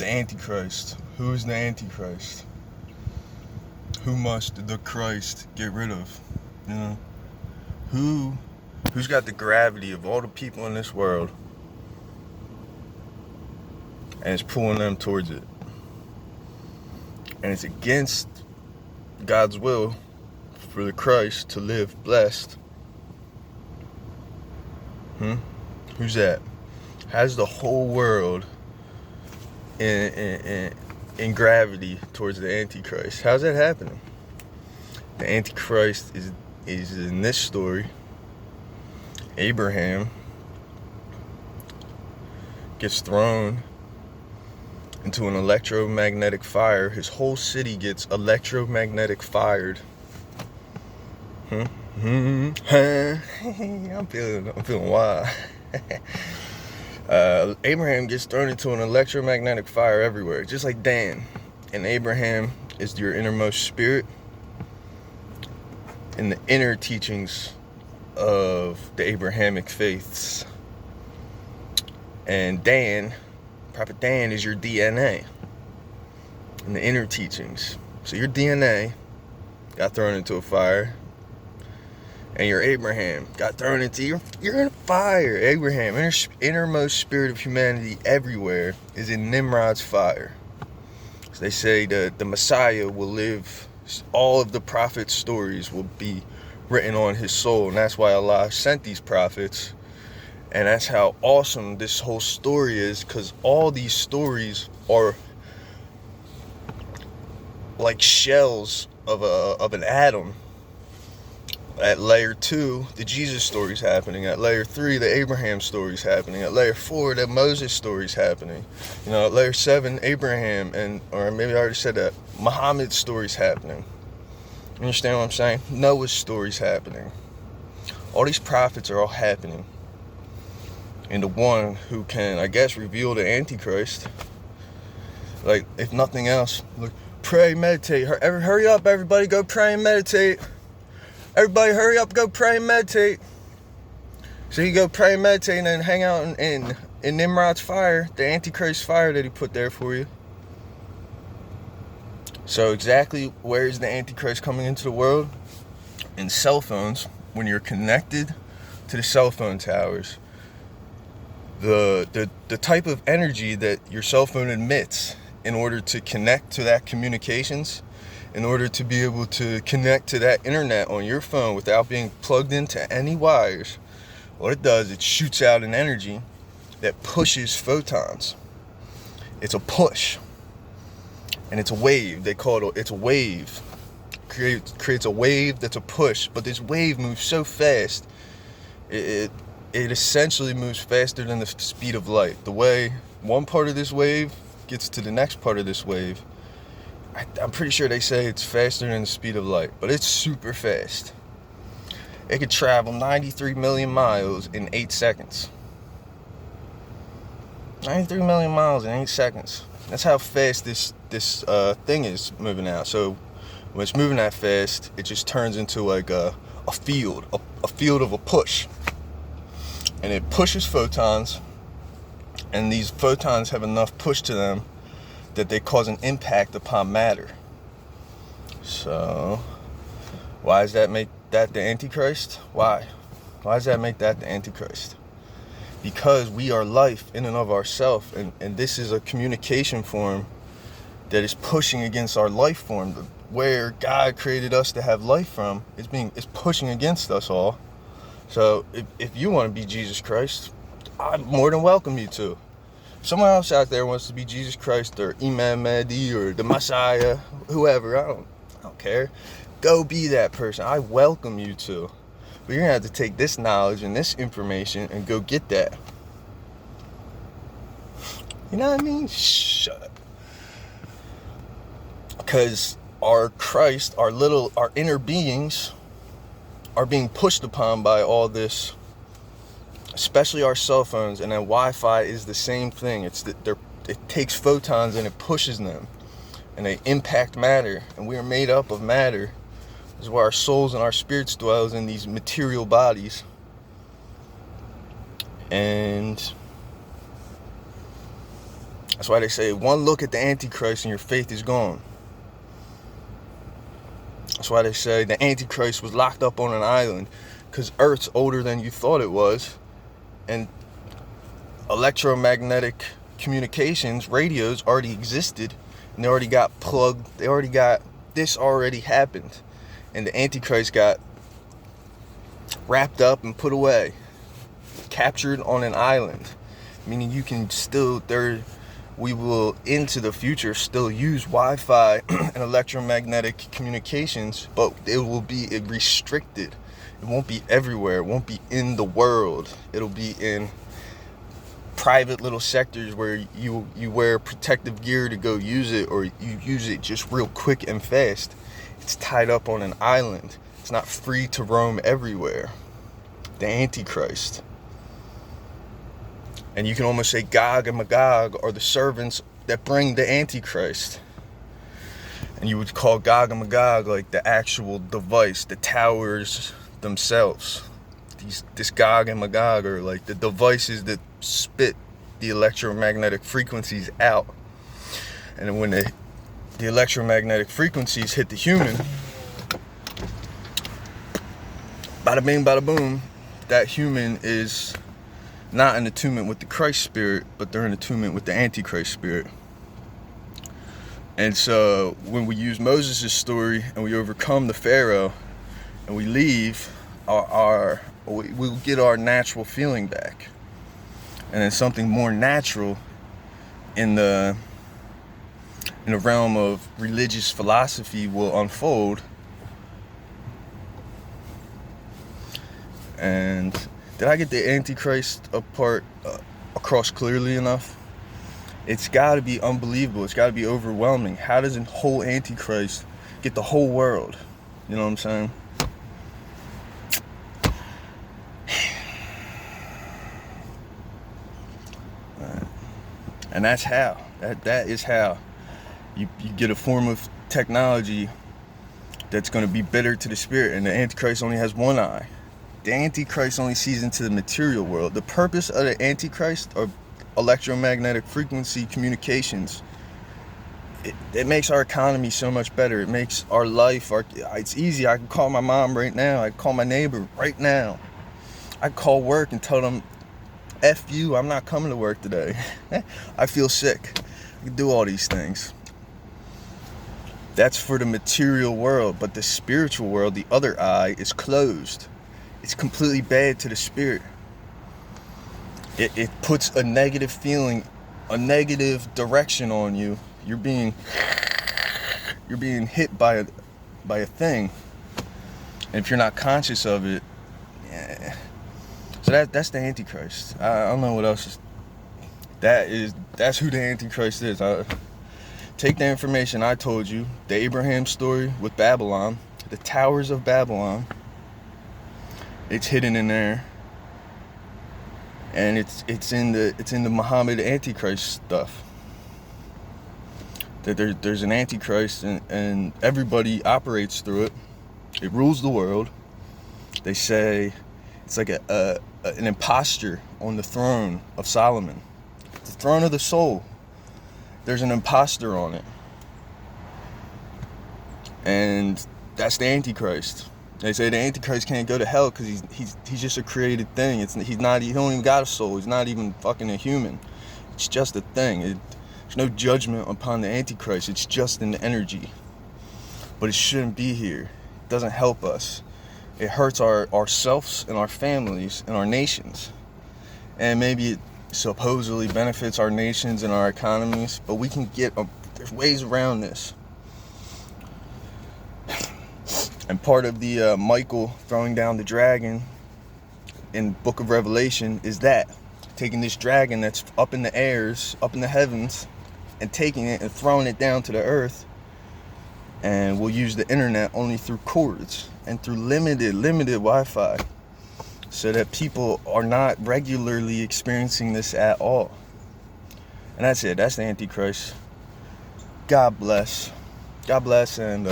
The antichrist. Who is the antichrist? Who must the Christ get rid of? You know, who's got the gravity of all the people in this world and it's pulling them towards it, and it's against God's will for the Christ to live blessed. Who's that? Has the whole world in gravity towards the Antichrist. How's that happening? The Antichrist is in this story. Abraham gets thrown into an electromagnetic fire. His whole city gets electromagnetic fired. I'm feeling wild. Abraham gets thrown into an electromagnetic fire everywhere, just like Dan. And Abraham is your innermost spirit in the inner teachings of the Abrahamic faiths. And Dan, Prophet Dan, is your DNA in the inner teachings. So your DNA got thrown into a fire, and your Abraham got thrown into, you're in a fire. Abraham, innermost spirit of humanity everywhere, is in Nimrod's fire. So they say that the Messiah will live, all of the prophets' stories will be written on his soul, and that's why Allah sent these prophets. And that's how awesome this whole story is, because all these stories are like shells of an atom. At layer 2, the Jesus story's happening. At layer 3, the Abraham story's happening. At layer 4, the Moses story's happening. You know, at layer 7, Abraham, or maybe I already said that, Muhammad's story's happening. You understand what I'm saying? Noah's story's happening. All these prophets are all happening. And the one who can, I guess, reveal the Antichrist, like, if nothing else, like, pray, meditate. Hurry up, everybody, go pray and meditate. Everybody hurry up, go pray and meditate. So you go pray and meditate and then hang out in Nimrod's fire, the Antichrist fire that he put there for you. So exactly where is the Antichrist coming into the world? In cell phones. When you're connected to the cell phone towers, the type of energy that your cell phone emits in order to connect to that communications, in order to be able to connect to that internet on your phone without being plugged into any wires, what it does, it shoots out an energy that pushes photons. It's a push. And it's a wave. They call it, it's a wave. Creates a wave that's a push. But this wave moves so fast, it essentially moves faster than the speed of light. The way one part of this wave gets to the next part of this wave, I'm pretty sure they say it's faster than the speed of light, but it's super fast. It could travel 93 million miles in 8 seconds. 93 million miles in 8 seconds. That's how fast this thing is moving out. So when it's moving that fast, it just turns into like a field of a push. And it pushes photons, and these photons have enough push to them that they cause an impact upon matter. So, why does that make that the Antichrist? Why? Why does that make that the Antichrist? Because we are life in and of ourselves, and this is a communication form that is pushing against our life form. Where God created us to have life from is pushing against us all. So, if you want to be Jesus Christ, I more than welcome you to. Someone else out there wants to be Jesus Christ or Imam Mahdi or the Messiah, whoever, I don't care. Go be that person. I welcome you to. But you're going to have to take this knowledge and this information and go get that. You know what I mean? Shut up. Because our Christ, our inner beings are being pushed upon by all this, especially our cell phones, and then Wi-Fi is the same thing. It takes photons and it pushes them, and they impact matter, and we are made up of matter. This is where our souls and our spirits dwells, in these material bodies. And That's why they say one look at the antichrist and your faith is gone. That's why they say the antichrist was locked up on an island, because Earth's older than you thought it was, and electromagnetic communications, radios already existed, and they already got plugged, this already happened, and the antichrist got wrapped up and put away, captured on an island, meaning you can still, we will into the future still use Wi-Fi and electromagnetic communications, but it will be restricted. It won't be everywhere. It won't be in the world. It'll be in private little sectors where you wear protective gear to go use it, or you use it just real quick and fast. It's tied up on an island. It's not free to roam everywhere. The Antichrist. And you can almost say Gog and Magog are the servants that bring the Antichrist. And you would call Gog and Magog like the actual device, the towers themselves. This Gog and Magog are like the devices that spit the electromagnetic frequencies out. And when the electromagnetic frequencies hit the human, bada bing, bada boom, that human is not in attunement with the Christ spirit, but they're in attunement with the Antichrist spirit. And so when we use Moses' story and we overcome the Pharaoh and we leave, we'll get our natural feeling back. And then something more natural in the realm of religious philosophy will unfold. And did I get the Antichrist apart across clearly enough? It's got to be unbelievable. It's got to be overwhelming. How does a whole Antichrist get the whole world? You know what I'm saying? And that's how. That is how you get a form of technology that's going to be bitter to the spirit. And the Antichrist only has one eye. The Antichrist only sees into the material world. The purpose of the Antichrist are electromagnetic frequency communications. It makes our economy so much better. It makes our life, it's easy. I can call my mom right now. I can call my neighbor right now. I can call work and tell them, F you, I'm not coming to work today. I feel sick. I can do all these things. That's for the material world, but the spiritual world, the other eye, is closed. It's completely bad to the spirit. It puts a negative feeling, a negative direction on you. You're being hit by a thing, and if you're not conscious of it, yeah. So that's the Antichrist. I don't know what else that's who the Antichrist is. Take the information I told you, the Abraham story with Babylon, the towers of Babylon. It's hidden in there, and it's in the Muhammad Antichrist stuff. That there's an Antichrist, and everybody operates through it. It rules the world. They say it's like an imposter on the throne of Solomon, the throne of the soul. There's an imposter on it, and that's the Antichrist. They say the Antichrist can't go to hell because he's just a created thing. He don't even got a soul. He's not even fucking a human. It's just a thing. There's no judgment upon the Antichrist. It's just an energy. But it shouldn't be here. It doesn't help us. It hurts ourselves and our families and our nations. And maybe it supposedly benefits our nations and our economies, but we can there's ways around this. And part of the Michael throwing down the dragon in Book of Revelation is that. Taking this dragon that's up in the airs, up in the heavens, and taking it and throwing it down to the earth. And we'll use the internet only through cords and through limited Wi-Fi, so that people are not regularly experiencing this at all. And that's it. That's the Antichrist. God bless. God bless, and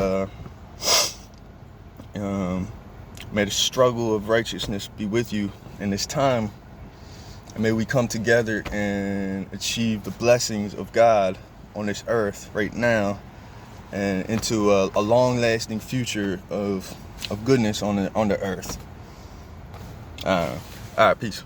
may the struggle of righteousness be with you in this time And may we come together and achieve the blessings of God on this earth right now, and into a long-lasting future of goodness on the earth. All right, peace.